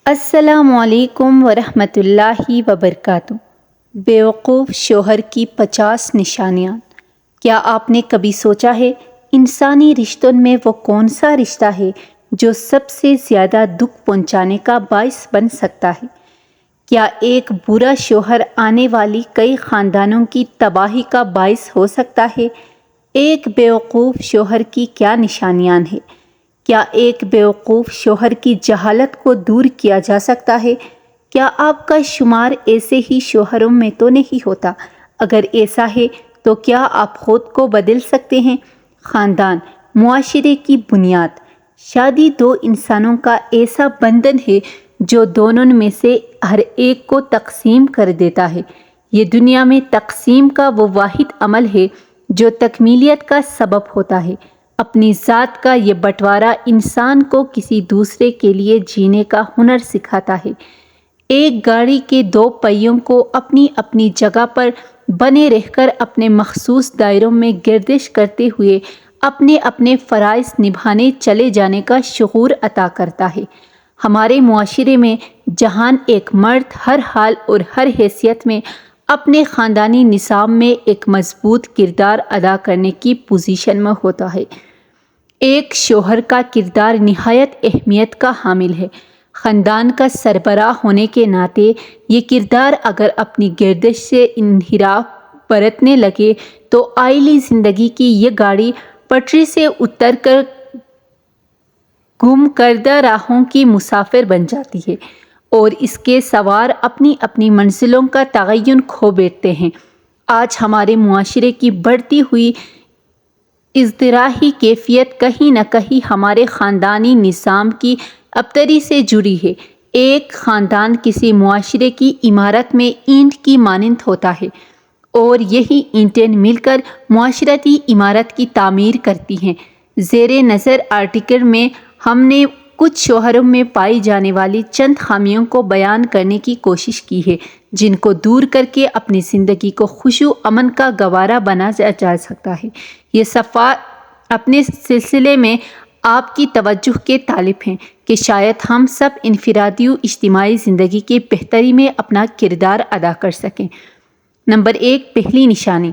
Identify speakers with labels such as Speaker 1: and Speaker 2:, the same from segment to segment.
Speaker 1: السلام علیکم ورحمۃ اللہ وبرکاتہ۔ بیوقوف شوہر کی 50 نشانیاں۔ کیا آپ نے کبھی سوچا ہے انسانی رشتوں میں وہ کون سا رشتہ ہے جو سب سے زیادہ دکھ پہنچانے کا باعث بن سکتا ہے؟ کیا ایک برا شوہر آنے والی کئی خاندانوں کی تباہی کا باعث ہو سکتا ہے؟ ایک بیوقوف شوہر کی کیا نشانیاں ہیں؟ کیا ایک بیوقوف شوہر کی جہالت کو دور کیا جا سکتا ہے؟ کیا آپ کا شمار ایسے ہی شوہروں میں تو نہیں ہوتا؟ اگر ایسا ہے تو کیا آپ خود کو بدل سکتے ہیں؟ خاندان معاشرے کی بنیاد۔ شادی دو انسانوں کا ایسا بندھن ہے جو دونوں میں سے ہر ایک کو تقسیم کر دیتا ہے۔ یہ دنیا میں تقسیم کا وہ واحد عمل ہے جو تکمیلیت کا سبب ہوتا ہے۔ اپنی ذات کا یہ بٹوارا انسان کو کسی دوسرے کے لیے جینے کا ہنر سکھاتا ہے۔ ایک گاڑی کے دو پہیوں کو اپنی اپنی جگہ پر بنے رہ کر اپنے مخصوص دائروں میں گردش کرتے ہوئے اپنے اپنے فرائض نبھانے چلے جانے کا شعور عطا کرتا ہے۔ ہمارے معاشرے میں جہاں ایک مرد ہر حال اور ہر حیثیت میں اپنے خاندانی نظام میں ایک مضبوط کردار ادا کرنے کی پوزیشن میں ہوتا ہے، ایک شوہر کا کردار نہایت اہمیت کا حامل ہے۔ خاندان کا سربراہ ہونے کے ناطے یہ کردار اگر اپنی گردش سے انحراف برتنے لگے تو آئلی زندگی کی یہ گاڑی پٹری سے اتر کر گم کردہ راہوں کی مسافر بن جاتی ہے اور اس کے سوار اپنی اپنی منزلوں کا تعین کھو بیٹھتے ہیں۔ آج ہمارے معاشرے کی بڑھتی ہوئی ازدراحی کیفیت کہیں نہ کہیں ہمارے خاندانی نظام کی ابتری سے جڑی ہے۔ ایک خاندان کسی معاشرے کی عمارت میں اینٹ کی مانند ہوتا ہے اور یہی اینٹیں مل کر معاشرتی عمارت کی تعمیر کرتی ہیں۔ زیر نظر آرٹیکل میں ہم نے کچھ شوہروں میں پائی جانے والی چند خامیوں کو بیان کرنے کی کوشش کی ہے جن کو دور کر کے اپنی زندگی کو خوش و امن کا گہوارہ بنایا جا سکتا ہے۔ یہ صفحات اپنے سلسلے میں آپ کی توجہ کے طالب ہیں کہ شاید ہم سب انفرادی و اجتماعی زندگی کی بہتری میں اپنا کردار ادا کر سکیں۔ نمبر 1، پہلی نشانی،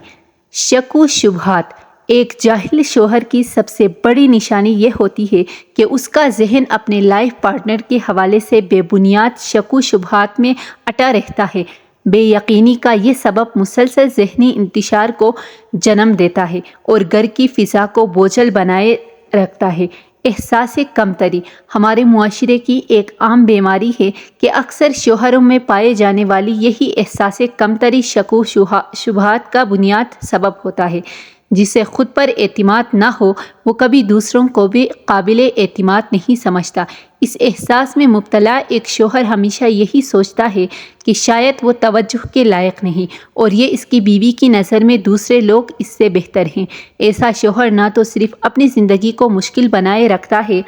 Speaker 1: شک و شبہات۔ ایک جاہل شوہر کی سب سے بڑی نشانی یہ ہوتی ہے کہ اس کا ذہن اپنے لائف پارٹنر کے حوالے سے بے بنیاد شک و شبہات میں اٹا رہتا ہے۔ بے یقینی کا یہ سبب مسلسل ذہنی انتشار کو جنم دیتا ہے اور گھر کی فضا کو بوجھل بنائے رکھتا ہے۔ احساس کمتری ہمارے معاشرے کی ایک عام بیماری ہے کہ اکثر شوہروں میں پائے جانے والی یہی احساس کمتری شک و شبہات کا بنیاد سبب ہوتا ہے۔ جسے خود پر اعتماد نہ ہو وہ کبھی دوسروں کو بھی قابل اعتماد نہیں سمجھتا۔ اس احساس میں مبتلا ایک شوہر ہمیشہ یہی سوچتا ہے کہ شاید وہ توجہ کے لائق نہیں اور یہ اس کی بیوی کی نظر میں دوسرے لوگ اس سے بہتر ہیں۔ ایسا شوہر نہ تو صرف اپنی زندگی کو مشکل بنائے رکھتا ہے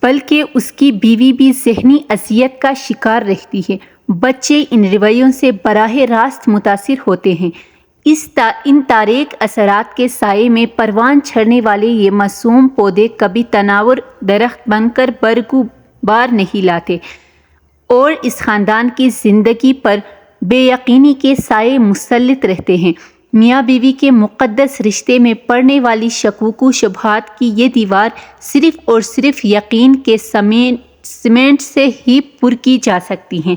Speaker 1: بلکہ اس کی بیوی بھی ذہنی اذیت کا شکار رہتی ہے۔ بچے ان رویوں سے براہ راست متاثر ہوتے ہیں۔ ان تاریک اثرات کے سائے میں پروان چڑھنے والے یہ معصوم پودے کبھی تناور درخت بن کر برگ و بار نہیں لاتے اور اس خاندان کی زندگی پر بے یقینی کے سائے مسلط رہتے ہیں۔ میاں بیوی کے مقدس رشتے میں پڑنے والی شکوک و شبہات کی یہ دیوار صرف اور صرف یقین کے سیمنٹ سے ہی پر کی جا سکتی ہے۔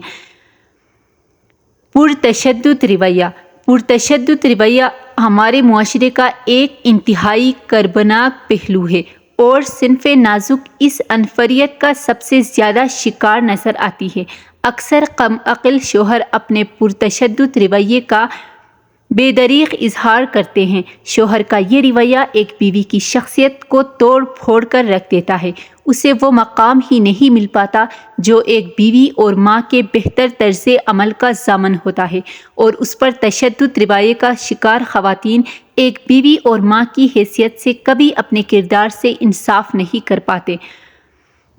Speaker 1: پرتشدد رویہ۔ پرتشدد رویہ ہمارے معاشرے کا ایک انتہائی کربناک پہلو ہے اور صنف نازک اس عنصریت کا سب سے زیادہ شکار نظر آتی ہے۔ اکثر کم عقل شوہر اپنے پرتشدد رویے کا بے دریغ اظہار کرتے ہیں۔ شوہر کا یہ رویہ ایک بیوی کی شخصیت کو توڑ پھوڑ کر رکھ دیتا ہے۔ اسے وہ مقام ہی نہیں مل پاتا جو ایک بیوی اور ماں کے بہتر طرز عمل کا ضامن ہوتا ہے اور اس پر تشدد رویے کا شکار خواتین ایک بیوی اور ماں کی حیثیت سے کبھی اپنے کردار سے انصاف نہیں کر پاتے۔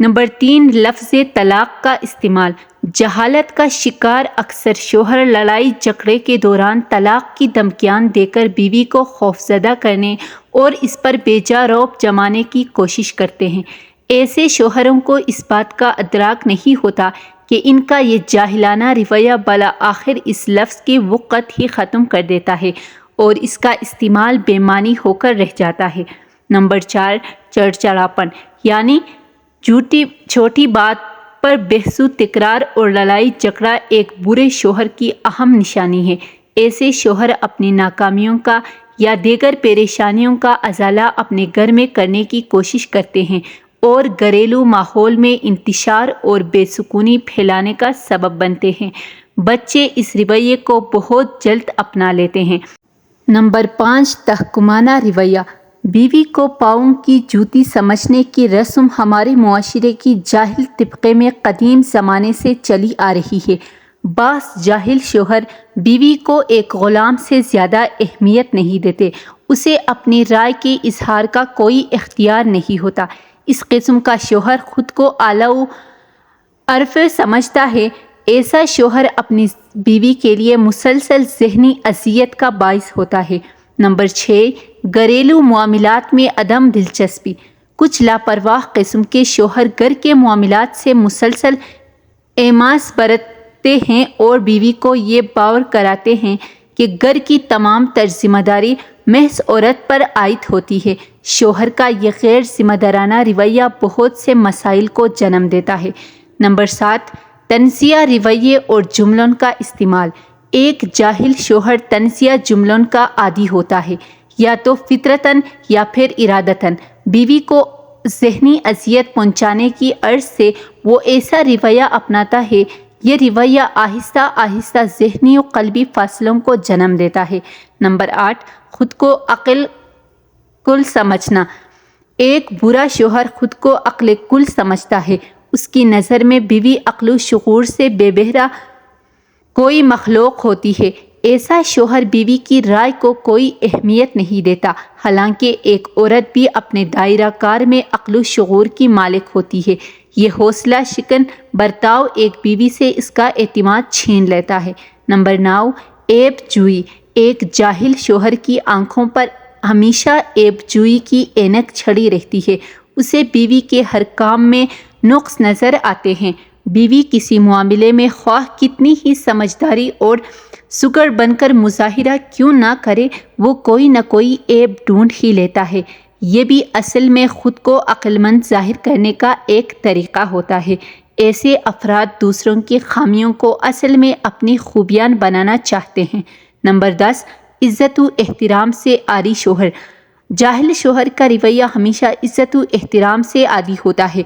Speaker 1: نمبر 3، لفظ طلاق کا استعمال۔ جہالت کا شکار اکثر شوہر لڑائی جھگڑے کے دوران طلاق کی دھمکیاں دے کر بیوی کو خوفزدہ کرنے اور اس پر بے جا رعب جمانے کی کوشش کرتے ہیں۔ ایسے شوہروں کو اس بات کا ادراک نہیں ہوتا کہ ان کا یہ جاہلانہ رویہ بالآخر اس لفظ کی وقت ہی ختم کر دیتا ہے اور اس کا استعمال بے معنی ہو کر رہ جاتا ہے۔ نمبر 4، چڑچڑاپن، یعنی چھوٹی بات پر بحث تکرار اور لڑائی جھگڑا ایک برے شوہر کی اہم نشانی ہے۔ ایسے شوہر اپنی ناکامیوں کا یا دیگر پریشانیوں کا ازالہ اپنے گھر میں کرنے کی کوشش کرتے ہیں اور گھریلو ماحول میں انتشار اور بے سکونی پھیلانے کا سبب بنتے ہیں۔ بچے اس رویے کو بہت جلد اپنا لیتے ہیں۔ نمبر 5، تحکمانہ رویہ۔ بیوی کو پاؤں کی جوتی سمجھنے کی رسم ہمارے معاشرے کی جاہل طبقے میں قدیم زمانے سے چلی آ رہی ہے۔ بعض جاہل شوہر بیوی کو ایک غلام سے زیادہ اہمیت نہیں دیتے، اسے اپنی رائے کے اظہار کا کوئی اختیار نہیں ہوتا۔ اس قسم کا شوہر خود کو اعلیٰ و ارفع سمجھتا ہے۔ ایسا شوہر اپنی بیوی کے لیے مسلسل ذہنی اذیت کا باعث ہوتا ہے۔ نمبر 6، گھریلو معاملات میں عدم دلچسپی۔ کچھ لاپرواہ قسم کے شوہر گھر کے معاملات سے مسلسل ایماس برتتے ہیں اور بیوی کو یہ باور کراتے ہیں کہ گھر کی تمام تر ذمہ داری محض عورت پر عائد ہوتی ہے۔ شوہر کا یہ غیر ذمہ دارانہ رویہ بہت سے مسائل کو جنم دیتا ہے۔ نمبر 7، طنزیہ رویے اور جملوں کا استعمال۔ ایک جاہل شوہر طنزیہ جملوں کا عادی ہوتا ہے، یا تو فطرتاً یا پھر ارادتاً۔ بیوی کو ذہنی اذیت پہنچانے کی غرض سے وہ ایسا رویہ اپناتا ہے۔ یہ رویہ آہستہ آہستہ ذہنی و قلبی فاصلوں کو جنم دیتا ہے۔ نمبر 8، خود کو عقل کل سمجھنا۔ ایک برا شوہر خود کو عقل کل سمجھتا ہے۔ اس کی نظر میں بیوی عقل و شعور سے بے بہرہ کوئی مخلوق ہوتی ہے۔ ایسا شوہر بیوی کی رائے کو کوئی اہمیت نہیں دیتا، حالانکہ ایک عورت بھی اپنے دائرہ کار میں عقل و شعور کی مالک ہوتی ہے۔ یہ حوصلہ شکن برتاؤ ایک بیوی سے اس کا اعتماد چھین لیتا ہے۔ نمبر 9، عیب جوئی۔ ایک جاہل شوہر کی آنکھوں پر ہمیشہ عیب جوئی کی اینک چڑھی رہتی ہے۔ اسے بیوی کے ہر کام میں نقص نظر آتے ہیں۔ بیوی کسی معاملے میں خواہ کتنی ہی سمجھداری اور سگڑ بن کر مظاہرہ کیوں نہ کرے، وہ کوئی نہ کوئی عیب ڈھونڈ ہی لیتا ہے۔ یہ بھی اصل میں خود کو عقل مند ظاہر کرنے کا ایک طریقہ ہوتا ہے۔ ایسے افراد دوسروں کی خامیوں کو اصل میں اپنی خوبیاں بنانا چاہتے ہیں۔ نمبر 10، عزت و احترام سے عاری شوہر۔ جاہل شوہر کا رویہ ہمیشہ عزت و احترام سے عاری ہوتا ہے۔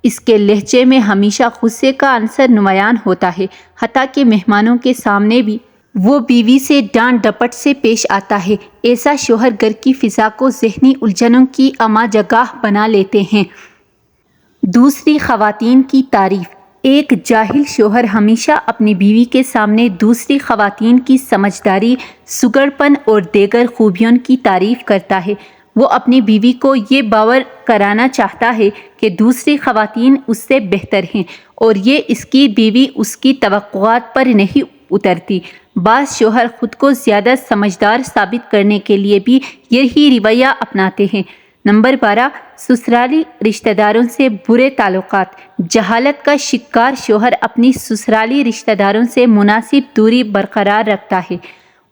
Speaker 1: اس کے لہجے میں ہمیشہ غصے کا عنصر نمایاں ہوتا ہے، حتیٰ کہ مہمانوں کے سامنے بھی وہ بیوی سے ڈانٹ ڈپٹ سے پیش آتا ہے۔ ایسا شوہر گھر کی فضا کو ذہنی الجھنوں کی اما جگہ بنا لیتے ہیں۔ دوسری خواتین کی تعریف۔ ایک جاہل شوہر ہمیشہ اپنی بیوی کے سامنے دوسری خواتین کی سمجھداری، سگڑپن اور دیگر خوبیوں کی تعریف کرتا ہے۔ وہ اپنی بیوی کو یہ باور کرانا چاہتا ہے کہ دوسری خواتین اس سے بہتر ہیں اور یہ اس کی بیوی اس کی توقعات پر نہیں اترتی۔ بعض شوہر خود کو زیادہ سمجھدار ثابت کرنے کے لیے بھی یہی رویہ اپناتے ہیں۔ نمبر 12، سسرالی رشتہ داروں سے برے تعلقات۔ جہالت کا شکار شوہر اپنی سسرالی رشتہ داروں سے مناسب دوری برقرار رکھتا ہے،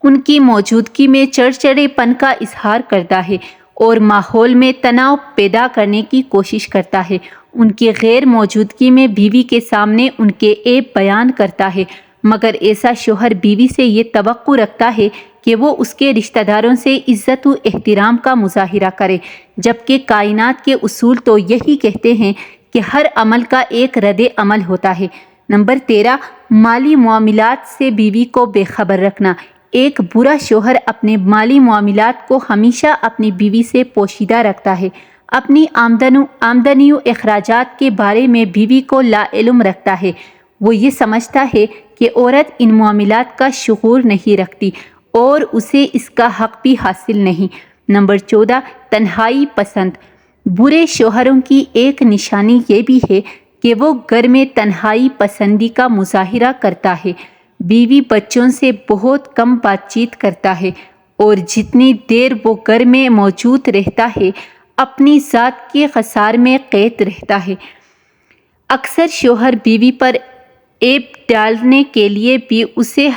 Speaker 1: ان کی موجودگی میں چڑچڑے پن کا اظہار کرتا ہے اور ماحول میں تناؤ پیدا کرنے کی کوشش کرتا ہے۔ ان کی غیر موجودگی میں بیوی کے سامنے ان کے عیب بیان کرتا ہے، مگر ایسا شوہر بیوی سے یہ توقع رکھتا ہے کہ وہ اس کے رشتہ داروں سے عزت و احترام کا مظاہرہ کرے، جبکہ کائنات کے اصول تو یہی کہتے ہیں کہ ہر عمل کا ایک رد عمل ہوتا ہے۔ نمبر 13، مالی معاملات سے بیوی کو بے خبر رکھنا۔ ایک برا شوہر اپنے مالی معاملات کو ہمیشہ اپنی بیوی سے پوشیدہ رکھتا ہے، اپنی آمدنی و اخراجات کے بارے میں بیوی کو لا علم رکھتا ہے۔ وہ یہ سمجھتا ہے کہ عورت ان معاملات کا شعور نہیں رکھتی اور اسے اس کا حق بھی حاصل نہیں۔ نمبر 14، تنہائی پسند۔ برے شوہروں کی ایک نشانی یہ بھی ہے کہ وہ گھر میں تنہائی پسندی کا مظاہرہ کرتا ہے۔ بیوی بچوں سے بہت کم بات چیت کرتا ہے اور جتنی دیر وہ گھر میں موجود رہتا ہے اپنی ذات کے خسار میں قید رہتا ہے۔ اکثر شوہر بیوی پر عیب ڈالنے کے لیے بھی اسے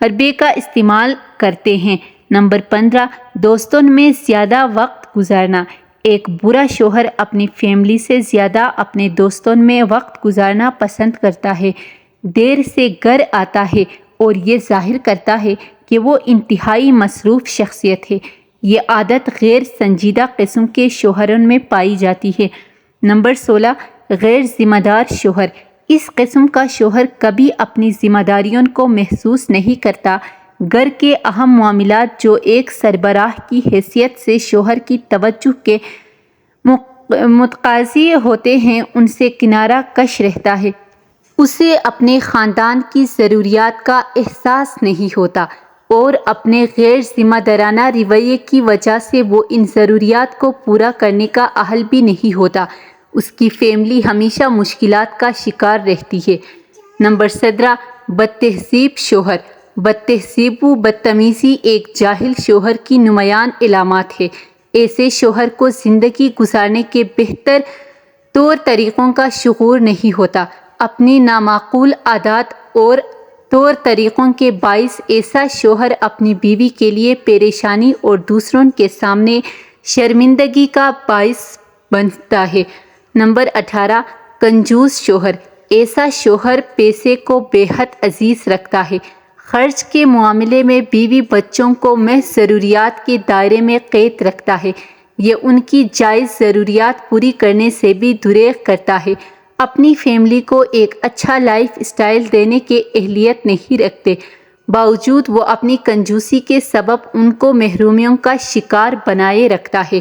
Speaker 1: حربے کا استعمال کرتے ہیں۔ نمبر 15، دوستوں میں زیادہ وقت گزارنا۔ ایک برا شوہر اپنی فیملی سے زیادہ اپنے دوستوں میں وقت گزارنا پسند کرتا ہے۔ دیر سے گھر آتا ہے اور یہ ظاہر کرتا ہے کہ وہ انتہائی مصروف شخصیت ہے۔ یہ عادت غیر سنجیدہ قسم کے شوہروں میں پائی جاتی ہے۔ نمبر 16، غیر ذمہ دار شوہر۔ اس قسم کا شوہر کبھی اپنی ذمہ داریوں کو محسوس نہیں کرتا۔ گھر کے اہم معاملات جو ایک سربراہ کی حیثیت سے شوہر کی توجہ کے متقاضی ہوتے ہیں ان سے کنارہ کش رہتا ہے۔ اسے اپنے خاندان کی ضروریات کا احساس نہیں ہوتا اور اپنے غیر ذمہ دارانہ رویے کی وجہ سے وہ ان ضروریات کو پورا کرنے کا اہل بھی نہیں ہوتا۔ اس کی فیملی ہمیشہ مشکلات کا شکار رہتی ہے۔ نمبر 17، بد تہذیب شوہر۔ بد تہذیب و بدتمیزی ایک جاہل شوہر کی نمایاں علامات ہے۔ ایسے شوہر کو زندگی گزارنے کے بہتر طور طریقوں کا شعور نہیں ہوتا۔ اپنی نامعقول عادات اور طور طریقوں کے باعث ایسا شوہر اپنی بیوی کے لیے پریشانی اور دوسروں کے سامنے شرمندگی کا باعث بنتا ہے۔ نمبر 18، کنجوس شوہر۔ ایسا شوہر پیسے کو بے حد عزیز رکھتا ہے۔ خرچ کے معاملے میں بیوی بچوں کو محض ضروریات کے دائرے میں قید رکھتا ہے۔ یہ ان کی جائز ضروریات پوری کرنے سے بھی دریغ کرتا ہے۔ اپنی فیملی کو ایک اچھا لائف اسٹائل دینے کی اہلیت نہیں رکھتے، باوجود وہ اپنی کنجوسی کے سبب ان کو محرومیوں کا شکار بنائے رکھتا ہے۔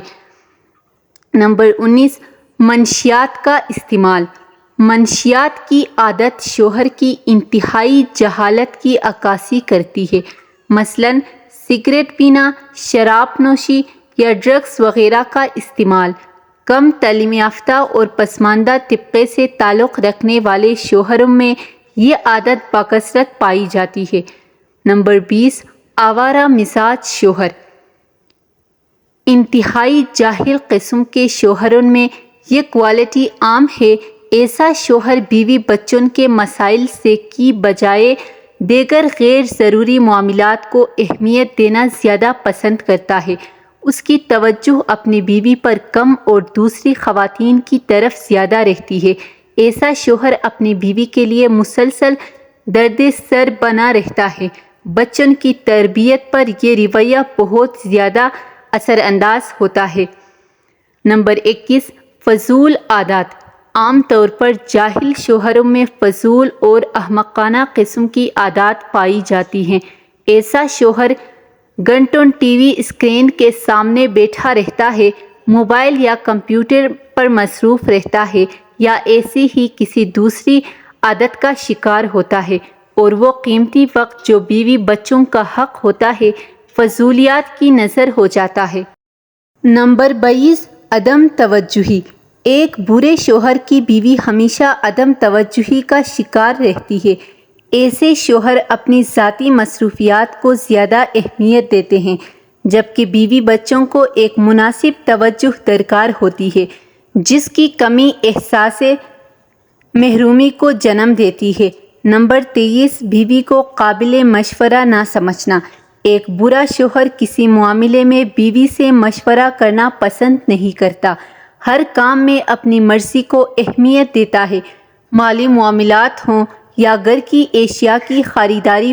Speaker 1: نمبر 19، منشیات کا استعمال۔ منشیات کی عادت شوہر کی انتہائی جہالت کی عکاسی کرتی ہے۔ مثلاً سگریٹ پینا، شراب نوشی یا ڈرگس وغیرہ کا استعمال۔ کم تعلیم یافتہ اور پسماندہ طبقے سے تعلق رکھنے والے شوہروں میں یہ عادت بکثرت پائی جاتی ہے۔ نمبر 20، آوارہ مزاج شوہر۔ انتہائی جاہل قسم کے شوہروں میں یہ کوالٹی عام ہے۔ ایسا شوہر بیوی بچوں کے مسائل سے کی بجائے دیگر غیر ضروری معاملات کو اہمیت دینا زیادہ پسند کرتا ہے۔ اس کی توجہ اپنی بیوی پر کم اور دوسری خواتین کی طرف زیادہ رہتی ہے۔ ایسا شوہر اپنی بیوی کے لیے مسلسل درد سر بنا رہتا ہے۔ بچوں کی تربیت پر یہ رویہ بہت زیادہ اثر انداز ہوتا ہے۔ نمبر 21، فضول عادات۔ عام طور پر جاہل شوہروں میں فضول اور احمقانہ قسم کی عادات پائی جاتی ہیں۔ ایسا شوہر گھنٹوں ٹی وی اسکرین کے سامنے بیٹھا رہتا ہے، موبائل یا کمپیوٹر پر مصروف رہتا ہے یا ایسی ہی کسی دوسری عادت کا شکار ہوتا ہے، اور وہ قیمتی وقت جو بیوی بچوں کا حق ہوتا ہے فضولیات کی نظر ہو جاتا ہے۔ نمبر 22، عدم توجہی۔ ایک برے شوہر کی بیوی ہمیشہ عدم توجہی کا شکار رہتی ہے۔ ایسے شوہر اپنی ذاتی مصروفیات کو زیادہ اہمیت دیتے ہیں، جبکہ بیوی بچوں کو ایک مناسب توجہ درکار ہوتی ہے، جس کی کمی احساس محرومی کو جنم دیتی ہے۔ نمبر 23، بیوی کو قابل مشورہ نہ سمجھنا۔ ایک برا شوہر کسی معاملے میں بیوی سے مشورہ کرنا پسند نہیں کرتا، ہر کام میں اپنی مرضی کو اہمیت دیتا ہے۔ مالی معاملات ہوں یا گھر کی اشیاء کی خریداری،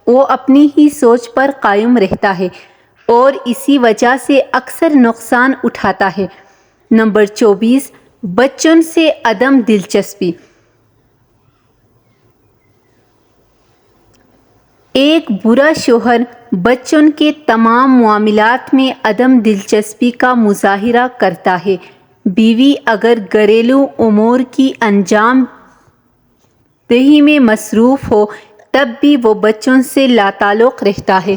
Speaker 1: وہ اپنی ہی سوچ پر قائم رہتا ہے اور اسی وجہ سے اکثر نقصان اٹھاتا ہے۔ نمبر 24، بچوں سے عدم دلچسپی۔ ایک برا شوہر بچوں کے تمام معاملات میں عدم دلچسپی کا مظاہرہ کرتا ہے۔ بیوی اگر گھریلو امور کی انجام دہی میں مصروف ہو تب بھی وہ بچوں سے لاتعلق رہتا ہے،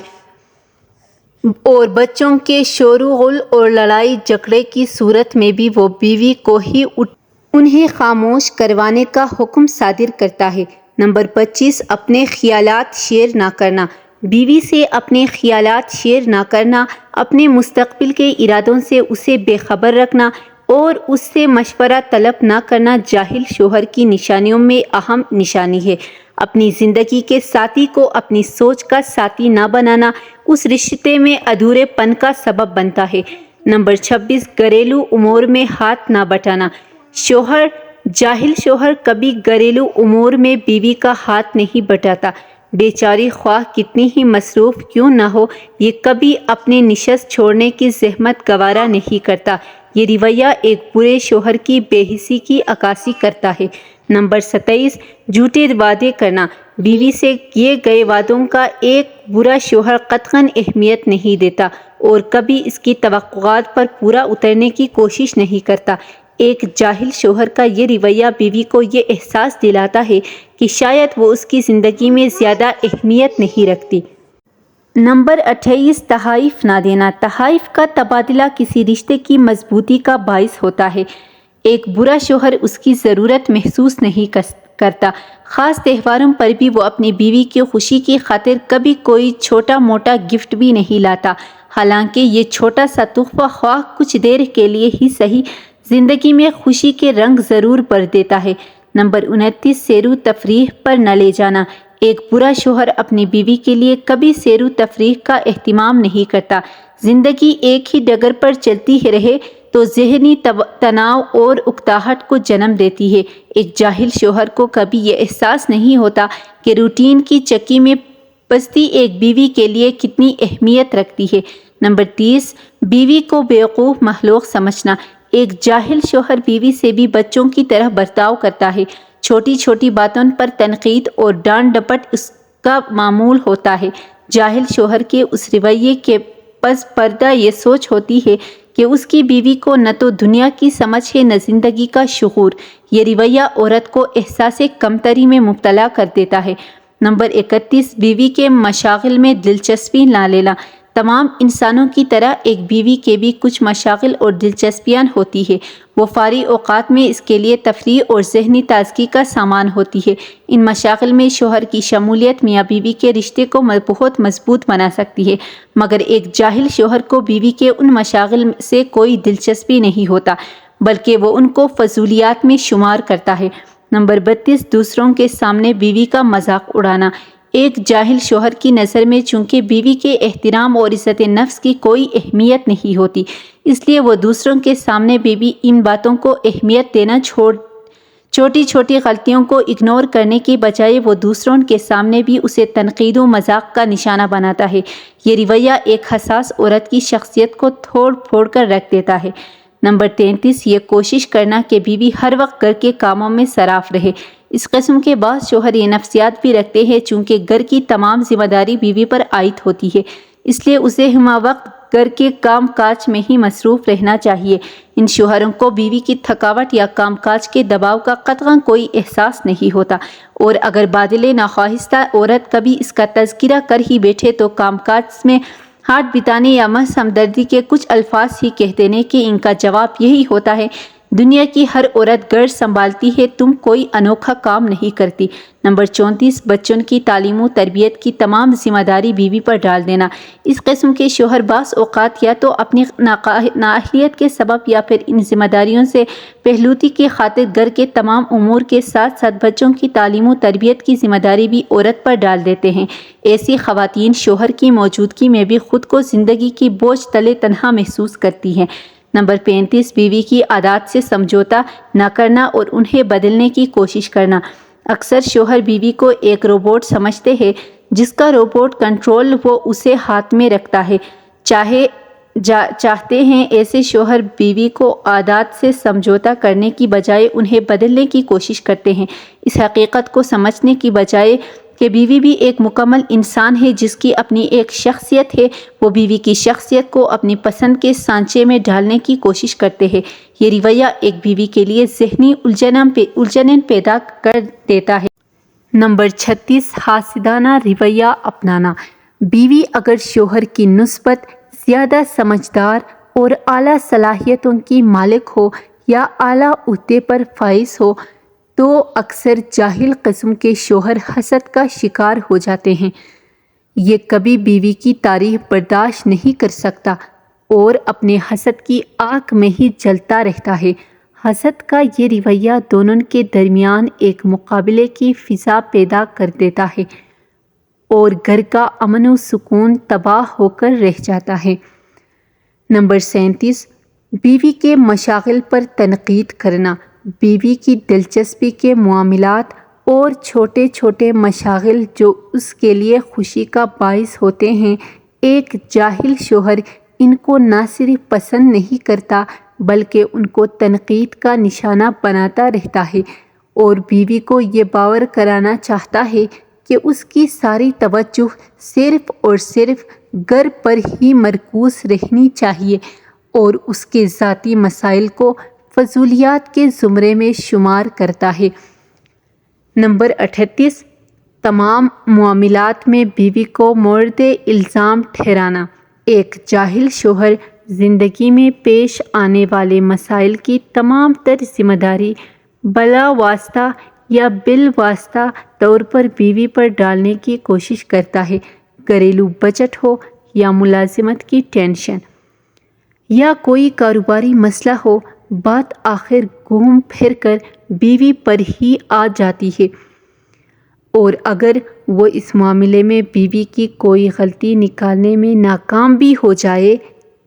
Speaker 1: اور بچوں کے شور و غل اور لڑائی جھگڑے کی صورت میں بھی وہ بیوی کو ہی انہیں خاموش کروانے کا حکم صادر کرتا ہے۔ نمبر 25، اپنے خیالات شیئر نہ کرنا۔ بیوی سے اپنے خیالات شیئر نہ کرنا، اپنے مستقبل کے ارادوں سے اسے بے خبر رکھنا اور اس سے مشورہ طلب نہ کرنا جاہل شوہر کی نشانیوں میں اہم نشانی ہے۔ اپنی زندگی کے ساتھی کو اپنی سوچ کا ساتھی نہ بنانا اس رشتے میں ادھورے پن کا سبب بنتا ہے۔ نمبر 26، گھریلو امور میں ہاتھ نہ بٹانا۔ جاہل شوہر کبھی گھریلو امور میں بیوی کا ہاتھ نہیں بٹاتا۔ بیچاری خواہ کتنی ہی مصروف کیوں نہ ہو، یہ کبھی اپنے نشست چھوڑنے کی زحمت گوارا نہیں کرتا۔ یہ رویہ ایک برے شوہر کی بے حسی کی عکاسی کرتا ہے۔ نمبر 27، جھوٹے وعدے کرنا۔ بیوی سے کیے گئے وعدوں کا ایک برا شوہر قطعاً اہمیت نہیں دیتا اور کبھی اس کی توقعات پر پورا اترنے کی کوشش نہیں کرتا۔ ایک جاہل شوہر کا یہ رویہ بیوی کو یہ احساس دلاتا ہے کہ شاید وہ اس کی زندگی میں زیادہ اہمیت نہیں رکھتی۔ نمبر 28، تحائف نہ دینا۔ تحائف کا تبادلہ کسی رشتے کی مضبوطی کا باعث ہوتا ہے۔ ایک برا شوہر اس کی ضرورت محسوس نہیں کرتا۔ خاص تہواروں پر بھی وہ اپنی بیوی کی خوشی کی خاطر کبھی کوئی چھوٹا موٹا گفٹ بھی نہیں لاتا، حالانکہ یہ چھوٹا سا تحفہ خواہ کچھ دیر کے لیے ہی صحیح زندگی میں خوشی کے رنگ ضرور بھر دیتا ہے۔ نمبر 29، سیر و تفریح پر نہ لے جانا۔ ایک برا شوہر اپنی بیوی کے لیے کبھی سیر و تفریح کا اہتمام نہیں کرتا۔ زندگی ایک ہی ڈگر پر چلتی رہے تو ذہنی تناؤ اور اکتاہٹ کو جنم دیتی ہے۔ ایک جاہل شوہر کو کبھی یہ احساس نہیں ہوتا کہ روٹین کی چکی میں پستی ایک بیوی کے لیے کتنی اہمیت رکھتی ہے۔ نمبر 30، بیوی کو بیوقوف مخلوق سمجھنا۔ ایک جاہل شوہر بیوی سے بھی بچوں کی طرح برتاؤ کرتا ہے۔ چھوٹی چھوٹی باتوں پر تنقید اور ڈانٹ ڈپٹ اس کا معمول ہوتا ہے۔ جاہل شوہر کے اس رویے کے پس پردہ یہ سوچ ہوتی ہے کہ اس کی بیوی کو نہ تو دنیا کی سمجھ ہے نہ زندگی کا شعور۔ یہ رویہ عورت کو احساس کمتری میں مبتلا کر دیتا ہے۔ نمبر 31، بیوی کے مشاغل میں دلچسپی نہ لینا۔ تمام انسانوں کی طرح ایک بیوی کے بھی کچھ مشاغل اور دلچسپیاں ہوتی ہیں۔ وہ فارغ اوقات میں اس کے لیے تفریح اور ذہنی تازگی کا سامان ہوتی ہے۔ ان مشاغل میں شوہر کی شمولیت میاں بیوی کے رشتے کو بہت مضبوط بنا سکتی ہے، مگر ایک جاہل شوہر کو بیوی کے ان مشاغل سے کوئی دلچسپی نہیں ہوتا، بلکہ وہ ان کو فضولیات میں شمار کرتا ہے۔ نمبر 32، دوسروں کے سامنے بیوی کا مذاق اڑانا۔ ایک جاہل شوہر کی نظر میں چونکہ بیوی کے احترام اور عزت نفس کی کوئی اہمیت نہیں ہوتی، اس لیے وہ دوسروں کے سامنے بیوی ان باتوں کو اہمیت دینا چھوٹی چھوٹی غلطیوں کو اگنور کرنے کی بجائے وہ دوسروں کے سامنے بھی اسے تنقید و مذاق کا نشانہ بناتا ہے۔ یہ رویہ ایک حساس عورت کی شخصیت کو توڑ پھوڑ کر رکھ دیتا ہے۔ نمبر 33، یہ کوشش کرنا کہ بیوی ہر وقت گھر کے کاموں میں صراف رہے۔ اس قسم کے بعض شوہر یہ نفسیات بھی رکھتے ہیں چونکہ گھر کی تمام ذمہ داری بیوی پر عائد ہوتی ہے، اس لیے اسے ہمہ وقت گھر کے کام کاج میں ہی مصروف رہنا چاہیے۔ ان شوہروں کو بیوی کی تھکاوٹ یا کام کاج کے دباؤ کا قطعاً کوئی احساس نہیں ہوتا، اور اگر بادل ناخواستہ عورت کبھی اس کا تذکرہ کر ہی بیٹھے تو کام کاج میں ہاتھ بتانے یا محض ہمدردی کے کچھ الفاظ ہی کہہ دینے کے ان کا جواب یہی ہوتا ہے، دنیا کی ہر عورت گھر سنبھالتی ہے، تم کوئی انوکھا کام نہیں کرتی۔ نمبر 34، بچوں کی تعلیم و تربیت کی تمام ذمہ داری بیوی پر ڈال دینا۔ اس قسم کے شوہر بعض اوقات یا تو اپنی نااہلیت کے سبب یا پھر ان ذمہ داریوں سے بہلوتی کی خاطر گھر کے تمام امور کے ساتھ ساتھ بچوں کی تعلیم و تربیت کی ذمہ داری بھی عورت پر ڈال دیتے ہیں۔ ایسی خواتین شوہر کی موجودگی میں بھی خود کو زندگی کی بوجھ تلے تنہا محسوس کرتی ہیں۔ نمبر 35، بیوی کی عادات سے سمجھوتا نہ کرنا اور انہیں بدلنے کی کوشش کرنا۔ اکثر شوہر بیوی کو ایک روبوٹ سمجھتے ہیں جس کا روبوٹ کنٹرول وہ اسے ہاتھ میں رکھتا ہے۔ چاہتے ہیں ایسے شوہر بیوی کو عادات سے سمجھوتا کرنے کی بجائے انہیں بدلنے کی کوشش کرتے ہیں، اس حقیقت کو سمجھنے کی بجائے کہ بیوی بھی ایک مکمل انسان ہے جس کی اپنی ایک شخصیت ہے، وہ بیوی کی شخصیت کو اپنی پسند کے سانچے میں ڈھالنے کی کوشش کرتے ہیں۔ یہ رویہ ایک بیوی کے لیے ذہنی الجھنیں پیدا کر دیتا ہے۔ نمبر 36، حاسدانہ رویہ اپنانا۔ بیوی اگر شوہر کی نسبت زیادہ سمجھدار اور اعلیٰ صلاحیتوں کی مالک ہو یا اعلیٰ عہدے پر فائز ہو تو اکثر جاہل قسم کے شوہر حسد کا شکار ہو جاتے ہیں۔ یہ کبھی بیوی کی تعریف برداشت نہیں کر سکتا اور اپنے حسد کی آگ میں ہی جلتا رہتا ہے۔ حسد کا یہ رویہ دونوں کے درمیان ایک مقابلے کی فضا پیدا کر دیتا ہے اور گھر کا امن و سکون تباہ ہو کر رہ جاتا ہے۔ نمبر 37، بیوی کے مشاغل پر تنقید کرنا۔ بیوی کی دلچسپی کے معاملات اور چھوٹے چھوٹے مشاغل جو اس کے لیے خوشی کا باعث ہوتے ہیں، ایک جاہل شوہر ان کو نہ صرف پسند نہیں کرتا بلکہ ان کو تنقید کا نشانہ بناتا رہتا ہے اور بیوی کو یہ باور کرانا چاہتا ہے کہ اس کی ساری توجہ صرف اور صرف گھر پر ہی مرکوز رہنی چاہیے اور اس کے ذاتی مسائل کو فضولیات کے زمرے میں شمار کرتا ہے۔ نمبر 38، تمام معاملات میں بیوی کو مورد الزام ٹھہرانا۔ ایک جاہل شوہر زندگی میں پیش آنے والے مسائل کی تمام تر ذمہ داری بلا واسطہ یا بالواسطہ طور پر بیوی پر ڈالنے کی کوشش کرتا ہے۔ گھریلو بجٹ ہو یا ملازمت کی ٹینشن یا کوئی کاروباری مسئلہ ہو، بات آخر گھوم پھر کر بیوی پر ہی آ جاتی ہے، اور اگر وہ اس معاملے میں بیوی کی کوئی غلطی نکالنے میں ناکام بھی ہو جائے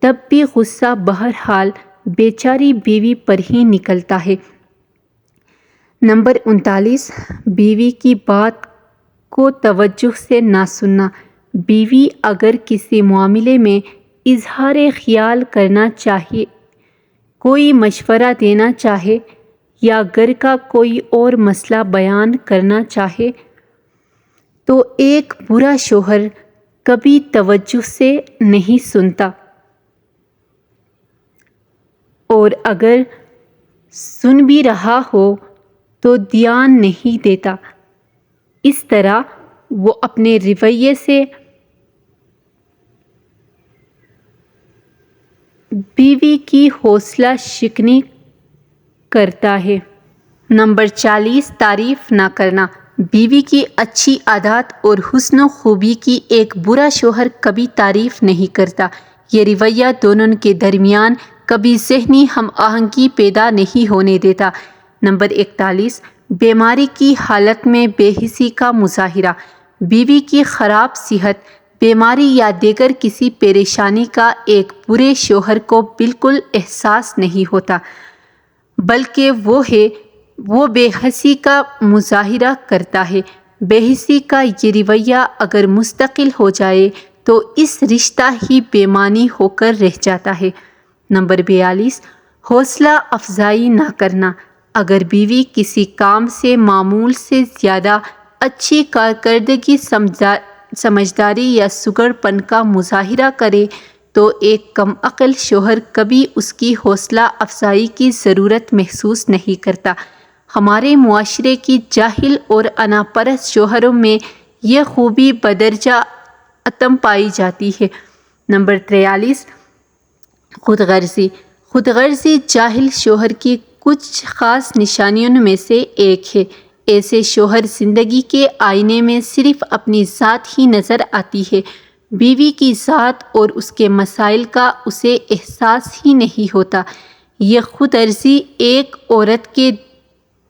Speaker 1: تب بھی غصہ بہرحال بیچاری بیوی پر ہی نکلتا ہے۔ نمبر 39، بیوی کی بات کو توجہ سے نہ سننا۔ بیوی اگر کسی معاملے میں اظہار خیال کرنا چاہے، کوئی مشورہ دینا چاہے یا گھر کا کوئی اور مسئلہ بیان کرنا چاہے تو ایک برا شوہر کبھی توجہ سے نہیں سنتا، اور اگر سن بھی رہا ہو تو دھیان نہیں دیتا۔ اس طرح وہ اپنے رویے سے بیوی کی حوصلہ شکنی کرتا ہے۔ نمبر 40، تعریف نہ کرنا۔ بیوی کی اچھی عادات اور حسن و خوبی کی ایک برا شوہر کبھی تعریف نہیں کرتا۔ یہ رویہ دونوں کے درمیان کبھی ذہنی ہم آہنگی پیدا نہیں ہونے دیتا۔ نمبر 41، بیماری کی حالت میں بے حسی کا مظاہرہ۔ بیوی کی خراب صحت، بیماری یا دیگر کسی پریشانی کا ایک برے شوہر کو بالکل احساس نہیں ہوتا، بلکہ وہ بے حسی کا مظاہرہ کرتا ہے۔ بے حسی کا یہ رویہ اگر مستقل ہو جائے تو اس رشتہ ہی بے معنی ہو کر رہ جاتا ہے۔ نمبر 42، حوصلہ افزائی نہ کرنا۔ اگر بیوی کسی کام سے معمول سے زیادہ اچھی کارکردگی، سمجھداری یا سگڑ پن کا مظاہرہ کرے تو ایک کم عقل شوہر کبھی اس کی حوصلہ افزائی کی ضرورت محسوس نہیں کرتا۔ ہمارے معاشرے کی جاہل اور انا پرست شوہروں میں یہ خوبی بدرجہ عدم پائی جاتی ہے۔ نمبر 43، خود غرضی۔ خود غرضی جاہل شوہر کی کچھ خاص نشانیوں میں سے ایک ہے۔ ایسے شوہر زندگی کے آئینے میں صرف اپنی ذات ہی نظر آتی ہے، بیوی کی ذات اور اس کے مسائل کا اسے احساس ہی نہیں ہوتا۔ یہ خود غرضی ایک عورت کے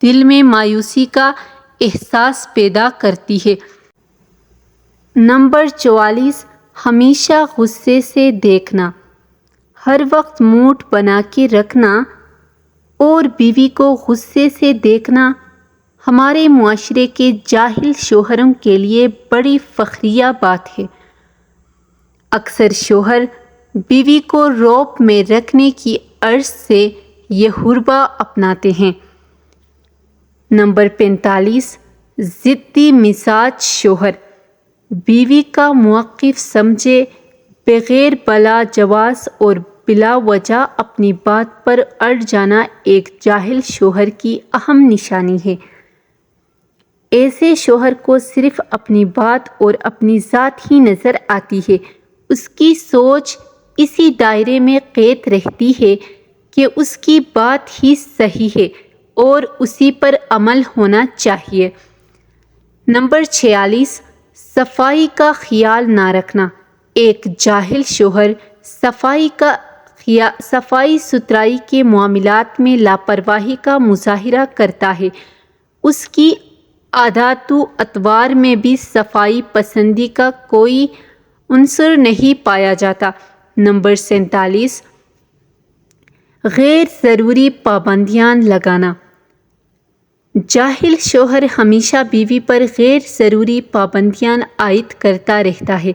Speaker 1: دل میں مایوسی کا احساس پیدا کرتی ہے۔ نمبر 44، ہمیشہ غصے سے دیکھنا۔ ہر وقت موڈ بنا کے رکھنا اور بیوی کو غصے سے دیکھنا ہمارے معاشرے کے جاہل شوہروں کے لیے بڑی فخریہ بات ہے۔ اکثر شوہر بیوی کو روب میں رکھنے کی غرض سے یہ حربہ اپناتے ہیں۔ نمبر 45، ضدی مزاج شوہر۔ بیوی کا موقف سمجھے بغیر بلا جواز اور بلا وجہ اپنی بات پر اڑ جانا ایک جاہل شوہر کی اہم نشانی ہے۔ ایسے شوہر کو صرف اپنی بات اور اپنی ذات ہی نظر آتی ہے۔ اس کی سوچ اسی دائرے میں قید رہتی ہے کہ اس کی بات ہی صحیح ہے اور اسی پر عمل ہونا چاہیے۔ نمبر 46، صفائی کا خیال نہ رکھنا۔ ایک جاہل شوہر صفائی ستھرائی کے معاملات میں لاپرواہی کا مظاہرہ کرتا ہے۔ اس کی عادات و اطوار میں بھی صفائی پسندی کا کوئی عنصر نہیں پایا جاتا۔ نمبر 47، غیر ضروری پابندیاں لگانا۔ جاہل شوہر ہمیشہ بیوی پر غیر ضروری پابندیاں عائد کرتا رہتا ہے۔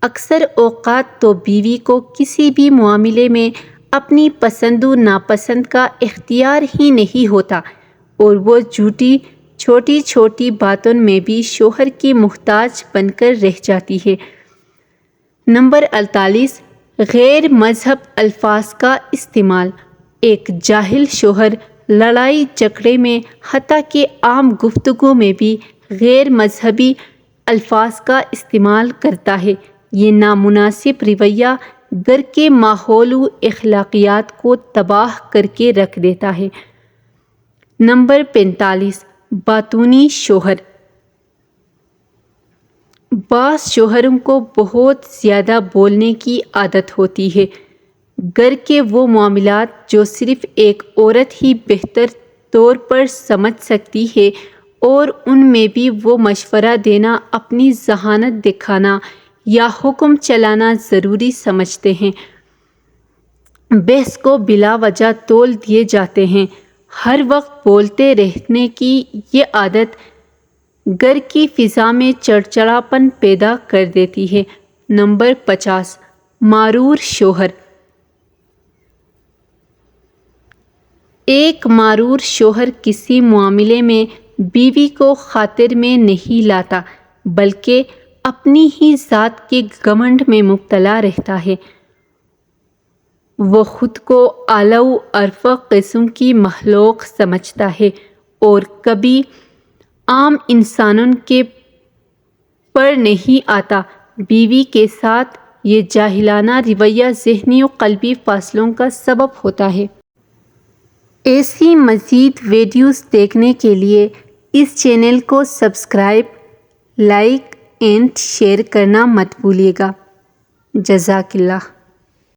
Speaker 1: اکثر اوقات تو بیوی کو کسی بھی معاملے میں اپنی پسند و ناپسند کا اختیار ہی نہیں ہوتا اور وہ چھوٹی چھوٹی باتوں میں بھی شوہر کی محتاج بن کر رہ جاتی ہے۔ نمبر 48، غیر مہذب الفاظ کا استعمال۔ ایک جاہل شوہر لڑائی جھگڑے میں حتیٰ کہ عام گفتگو میں بھی غیر مذہبی الفاظ کا استعمال کرتا ہے۔ یہ نامناسب رویہ گھر کے ماحول و اخلاقیات کو تباہ کر کے رکھ دیتا ہے۔ نمبر 45، باطنی شوہر۔ بعض شوہروں کو بہت زیادہ بولنے کی عادت ہوتی ہے۔ گھر کے وہ معاملات جو صرف ایک عورت ہی بہتر طور پر سمجھ سکتی ہے اور ان میں بھی وہ مشورہ دینا، اپنی ذہانت دکھانا یا حکم چلانا ضروری سمجھتے ہیں۔ بحث کو بلا وجہ تول دیے جاتے ہیں۔ ہر وقت بولتے رہنے کی یہ عادت گھر کی فضا میں چڑچڑاپن پیدا کر دیتی ہے۔ نمبر 50، مغرور شوہر۔ ایک مغرور شوہر کسی معاملے میں بیوی کو خاطر میں نہیں لاتا بلکہ اپنی ہی ذات کے گھمنڈ میں مبتلا رہتا ہے۔ وہ خود کو اعلیٰ و ارفع قسم کی مخلوق سمجھتا ہے اور کبھی عام انسانوں کے پر نہیں آتا۔ بیوی کے ساتھ یہ جاہلانہ رویہ ذہنی و قلبی فاصلوں کا سبب ہوتا ہے۔ ایسی مزید ویڈیوز دیکھنے کے لیے اس چینل کو سبسکرائب، لائک اینڈ شیئر کرنا مت بھولیے گا۔ جزاک اللہ۔